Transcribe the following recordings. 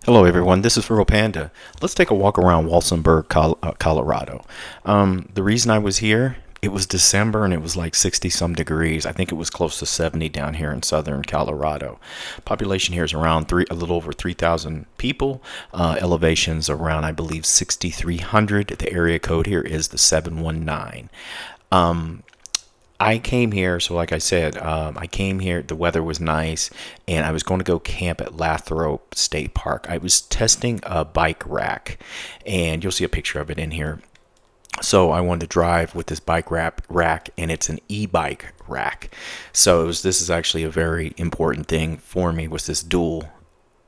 Hello everyone, this is Furro Panda. Let's take a walk around Walsenburg, Colorado. The reason I was here, it was December and it was like 60 some degrees. I think it was close to 70 down here in southern Colorado. Population here is around a little over 3,000 people. Elevations around, I believe, 6,300. The area code here is the 719. I came here, so like I said, I came here, the weather was nice, and I was going to go camp at Lathrop State Park. I was testing a bike rack, and you'll see a picture of it in here. So I wanted to drive with this bike rack, and it's an e-bike rack. So this is actually a very important thing for me, was this dual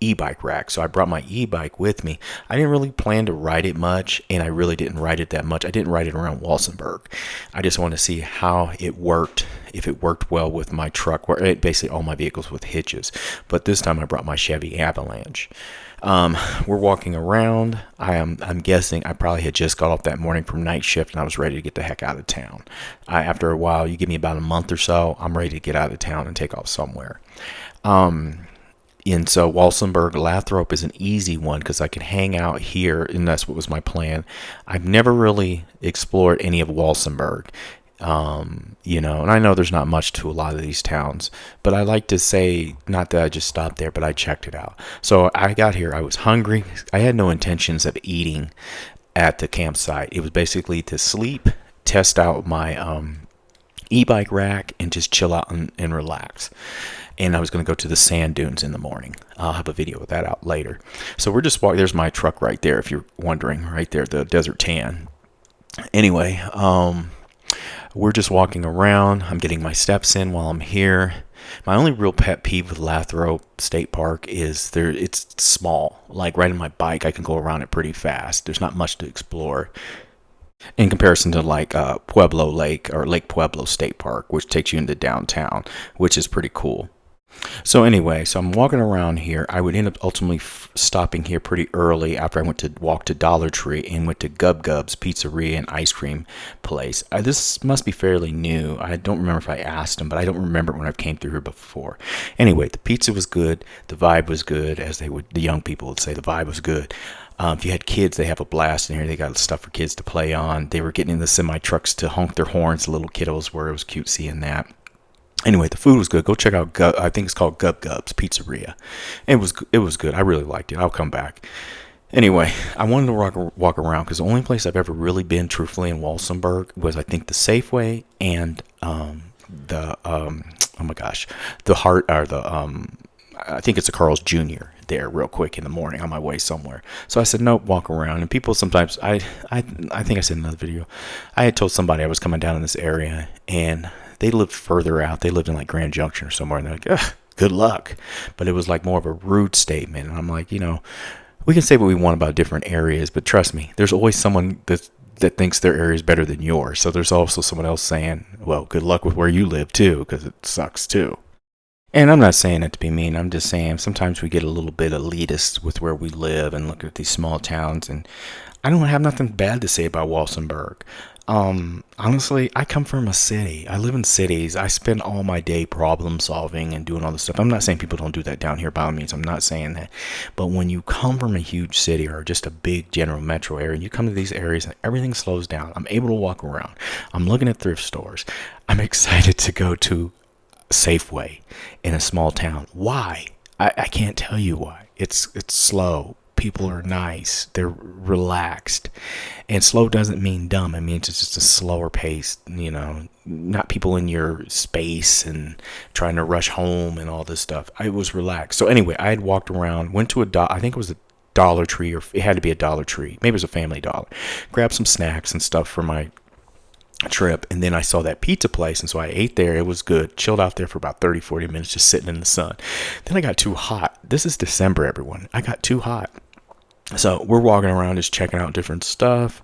e-bike rack. So I brought my e-bike with me. I didn't really plan to ride it much, and I really didn't ride it that much. I didn't ride it around Walsenberg. I just wanted to see how it worked, if it worked well with my truck, where basically all my vehicles with hitches. But this time I brought my Chevy Avalanche. We're walking around. I'm guessing I probably had just got off that morning from night shift and I was ready to get the heck out of town. After a while, you give me about a month or so, I'm ready to get out of town and take off somewhere. And so Walsenberg, Lathrop is an easy one because I can hang out here, and that's what was my plan. I've never really explored any of Walsenberg, and I know there's not much to a lot of these towns, but I like to say, not that I just stopped there, but I checked it out. So I got here, I was hungry. I had no intentions of eating at the campsite. It was basically to sleep, test out my e-bike rack, and just chill out and relax. And I was going to go to the sand dunes in the morning. I'll have a video of that out later. So we're just walking. There's my truck right there, if you're wondering, right there, the Desert Tan. Anyway, we're just walking around. I'm getting my steps in while I'm here. My only real pet peeve with Lathrop State Park is it's small. Like riding my bike, I can go around it pretty fast. There's not much to explore in comparison to like Pueblo Lake or Lake Pueblo State Park, which takes you into downtown, which is pretty cool. So anyway, so I'm walking around here. I would end up ultimately stopping here pretty early after I went to walk to Dollar Tree and went to Gub Gub's Pizzeria and Ice Cream Place. This must be fairly new. I don't remember if I asked them, but I don't remember when I came through here before. Anyway, the pizza was good. The vibe was good, as the young people would say. The vibe was good. If you had kids, they have a blast in here. They got stuff for kids to play on. They were getting in the semi trucks to honk their horns. The little kiddos were. It was cute seeing that. Anyway, the food was good. Go check out I think it's called Gub Gub's Pizzeria. It was good. I really liked it. I'll come back. Anyway, I wanted to walk around because the only place I've ever really been, truthfully, in Walsenburg was, I think, the Safeway and the oh my gosh, the heart or the I think it's a Carl's Jr. there real quick in the morning on my way somewhere. So I said, nope, walk around. And people sometimes, I think I said in another video, I had told somebody I was coming down in this area and they lived further out. They lived in like Grand Junction or somewhere. And they're like, ugh, good luck. But it was like more of a rude statement. And I'm like, we can say what we want about different areas, but trust me, there's always someone that thinks their area is better than yours. So there's also someone else saying, well, good luck with where you live too, because it sucks too. And I'm not saying it to be mean. I'm just saying sometimes we get a little bit elitist with where we live and look at these small towns. And I don't have nothing bad to say about Walsenburg. Honestly, I come from a city. I live in cities. I spend all my day problem solving and doing all this stuff. I'm not saying people don't do that down here by all means. I'm not saying that. But when you come from a huge city or just a big general metro area, and you come to these areas and everything slows down. I'm able to walk around. I'm looking at thrift stores. I'm excited to go to Safeway in a small town. Why? I can't tell you why. It's slow. People are nice. They're relaxed. And slow doesn't mean dumb. It means it's just a slower pace, not people in your space and trying to rush home and all this stuff. I was relaxed. So anyway, I had walked around, went to I think it was a Dollar Tree, or it had to be a Dollar Tree. Maybe it was a Family Dollar. Grabbed some snacks and stuff for my trip, and then I saw that pizza place, and so I ate there. It was good. Chilled out there for about 30-40 minutes just sitting in the sun. Then I got too hot. This is December, everyone. I got too hot. So we're walking around just checking out different stuff.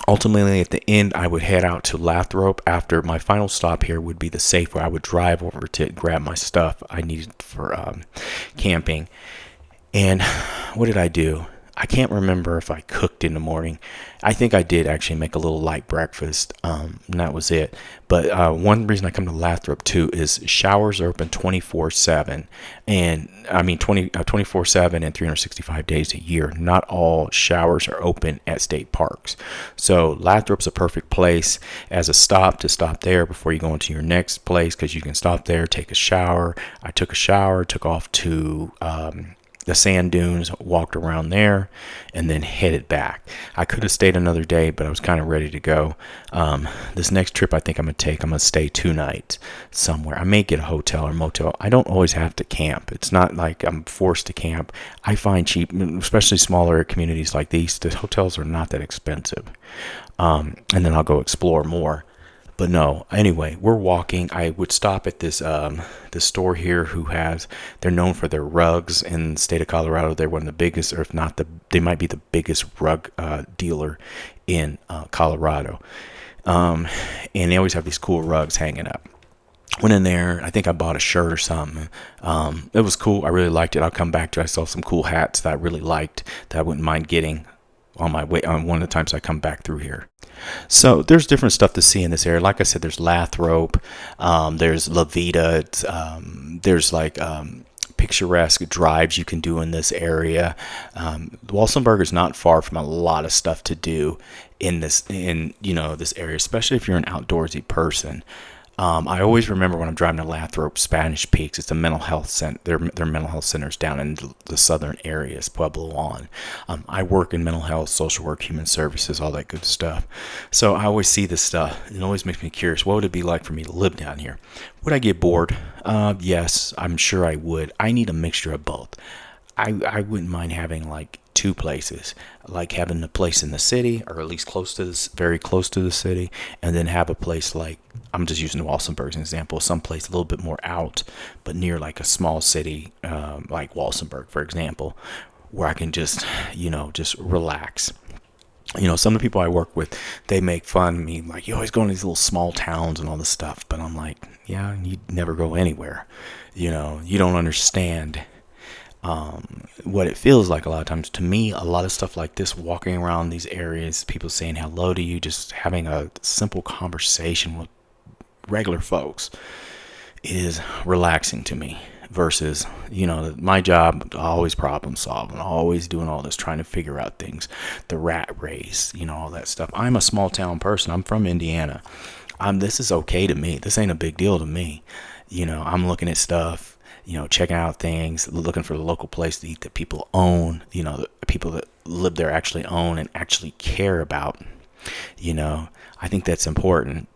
Ultimately, at the end, I would head out to Lathrop. After my final stop here would be the Safeway. I would drive over to grab my stuff I needed for camping. And what did I do? I can't remember if I cooked in the morning. I think I did actually make a little light breakfast, and that was it. But one reason I come to Lathrop too is showers are open 24/7, and I mean 24/7 and 365 days a year. Not all showers are open at state parks, so Lathrop's a perfect place as a stop to stop there before you go into your next place, because you can stop there, take a shower. I took a shower, took off to the sand dunes, walked around there, and then headed back. I could have stayed another day, but I was kind of ready to go. This next trip I think I'm going to stay 2 nights somewhere. I may get a hotel or motel. I don't always have to camp. It's not like I'm forced to camp. I find cheap, especially smaller communities like these, the hotels are not that expensive. And then I'll go explore more. But no, anyway, we're walking. I would stop at this store here they're known for their rugs in the state of Colorado. They're one of the biggest, or if not they might be the biggest rug dealer in Colorado. And they always have these cool rugs hanging up. Went in there. I think I bought a shirt or something. It was cool. I really liked it. I'll come back to it. I saw some cool hats that I really liked that I wouldn't mind getting on my way on one of the times I come back through here. So there's different stuff to see in this area. Like I said, there's Lathrop, there's La Vida, there's like picturesque drives you can do in this area. Walsenberg is not far from a lot of stuff to do in this area, especially if you're an outdoorsy person. I always remember when I'm driving to Lathrop, Spanish Peaks. It's a mental health center. Their mental health centers down in the southern areas, Pueblo on. I work in mental health, social work, human services, all that good stuff. So I always see this stuff. It always makes me curious. What would it be like for me to live down here? Would I get bored? Yes, I'm sure I would. I need a mixture of both. I wouldn't mind having like 2 places, like having a place in the city, or at least very close to the city, and then have a place like, I'm just using Walsenburg as an example, someplace a little bit more out, but near like a small city, like Walsenburg, for example, where I can just relax. Some of the people I work with, they make fun of me, like, you always go in these little small towns and all this stuff, but I'm like, yeah, you never go anywhere. You don't understand what it feels like a lot of times. To me, a lot of stuff like this, walking around these areas, people saying hello to you, just having a simple conversation with regular folks is relaxing to me, versus my job, always problem solving, always doing all this, trying to figure out things, the rat race, all that stuff. I'm a small town person. I'm from Indiana. This is okay to me. This ain't a big deal to me. I'm looking at stuff, checking out things, looking for the local place to eat that people own, the people that live there actually own and actually care about. I think that's important.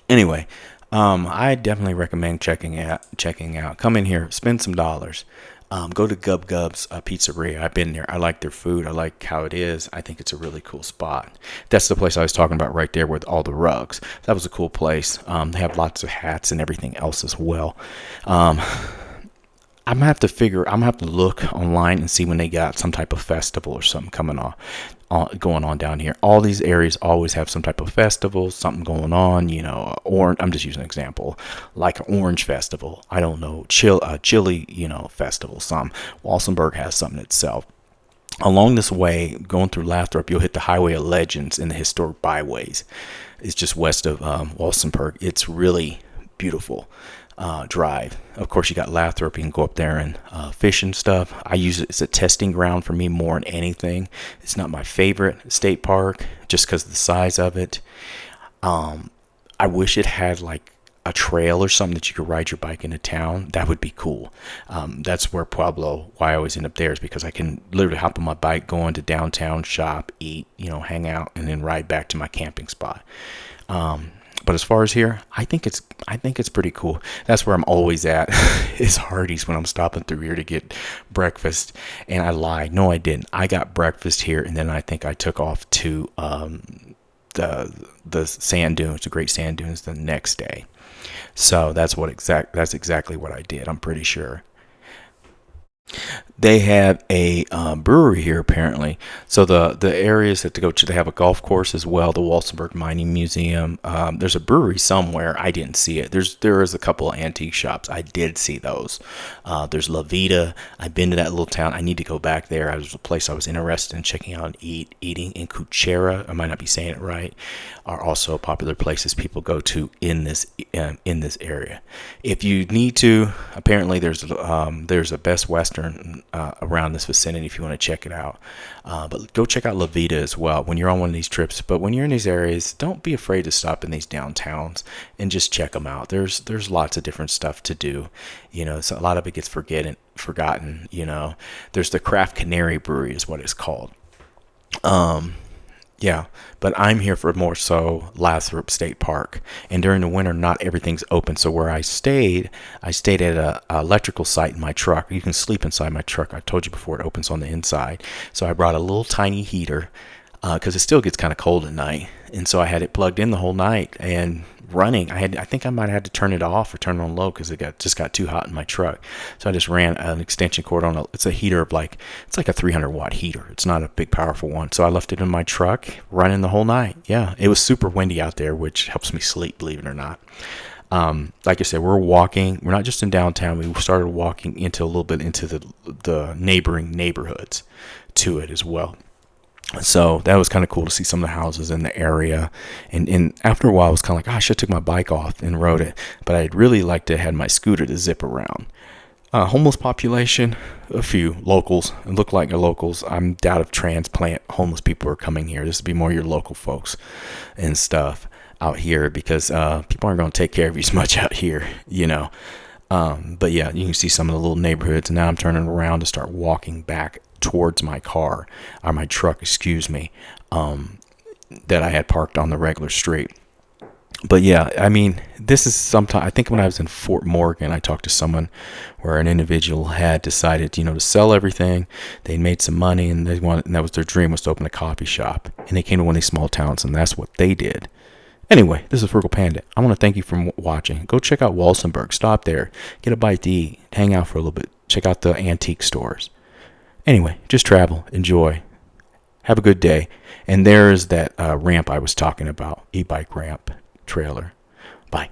Anyway, I definitely recommend checking out. Come in here, spend some dollars. Go to Gub Gub's Pizzeria. I've been there. I like their food. I like how it is. I think it's a really cool spot. That's the place I was talking about right there with all the rugs. That was a cool place. They have lots of hats and everything else as well. I'm gonna have to look online and see when they got some type of festival or something going on down here. All these areas always have some type of festival, something going on, or I'm just using an example, like an orange festival. I don't know, chili, festival. Walsenberg has something itself. Along this way, going through Lathrop, you'll hit the Highway of Legends in the historic byways. It's just west of Walsenberg. It's really beautiful. Drive. Of course, you got Lathrop. You can go up there and fish and stuff. I use it as a testing ground for me more than anything. It's not my favorite state park just because of the size of it. I wish it had like a trail or something that you could ride your bike into town. That would be cool. That's where why I always end up there, is because I can literally hop on my bike, go into downtown, shop, eat, hang out, and then ride back to my camping spot. But as far as here, I think it's pretty cool. That's where I'm always at, is Hardee's, when I'm stopping through here to get breakfast. And I lied. No, I didn't. I got breakfast here, and then I think I took off to the sand dunes, the Great Sand Dunes, the next day. So that's exactly what I did. I'm pretty sure. They have a brewery here apparently. So the areas that to go to, they have a golf course as well. The Walsenberg Mining Museum. There's a brewery somewhere. I didn't see it. There is a couple of antique shops. I did see those. There's La Vida. I've been to that little town. I need to go back there. It was a place I was interested in checking out and eating. In Cuchera, I might not be saying it right, are also popular places people go to in this area. If you need to, apparently there's a Best Western around this vicinity if you want to check it out. But go check out La Vida as well when you're on one of these trips. But when you're in these areas, don't be afraid to stop in these downtowns and just check them out. There's lots of different stuff to do. So a lot of it gets forgotten. There's the Craft Canary Brewery is what it's called. Yeah, but I'm here for more so Lathrop State Park. And during the winter, not everything's open. So where I stayed at a electrical site in my truck. You can sleep inside my truck. I told you before, it opens on the inside. So I brought a little tiny heater because it still gets kind of cold at night. And so I had it plugged in the whole night and running. I think I might have had to turn it off or turn it on low because it just got too hot in my truck. So I just ran an extension cord on it's a heater of it's like a 300-watt heater. It's not a big powerful one. So I left it in my truck running the whole night. Yeah, it was super windy out there, which helps me sleep, believe it or not. Like I said, we're walking. We're not just in downtown. We started walking into a little bit into the neighboring neighborhoods to it as well. So that was kind of cool to see some of the houses in the area. And after a while, I was kind of like, gosh, I took my bike off and rode it. But I'd really like to have my scooter to zip around. Homeless population, a few locals. It looked like locals. I'm doubt if transplant homeless people are coming here. This would be more your local folks and stuff out here because people aren't going to take care of you as much out here, But yeah, you can see some of the little neighborhoods. And now I'm turning around to start walking back towards my car, or my truck, that I had parked on the regular street. But yeah, I mean, this is sometime. I think when I was in Fort Morgan, I talked to someone where an individual had decided, to sell everything. They made some money, and and that was their dream, was to open a coffee shop. And they came to one of these small towns, and that's what they did. Anyway, this is Frugal Panda. I want to thank you for watching. Go check out Walsenberg. Stop there, get a bite to eat, hang out for a little bit, check out the antique stores. Anyway, just travel, enjoy, have a good day. And there's that ramp I was talking about, e-bike ramp trailer. Bye.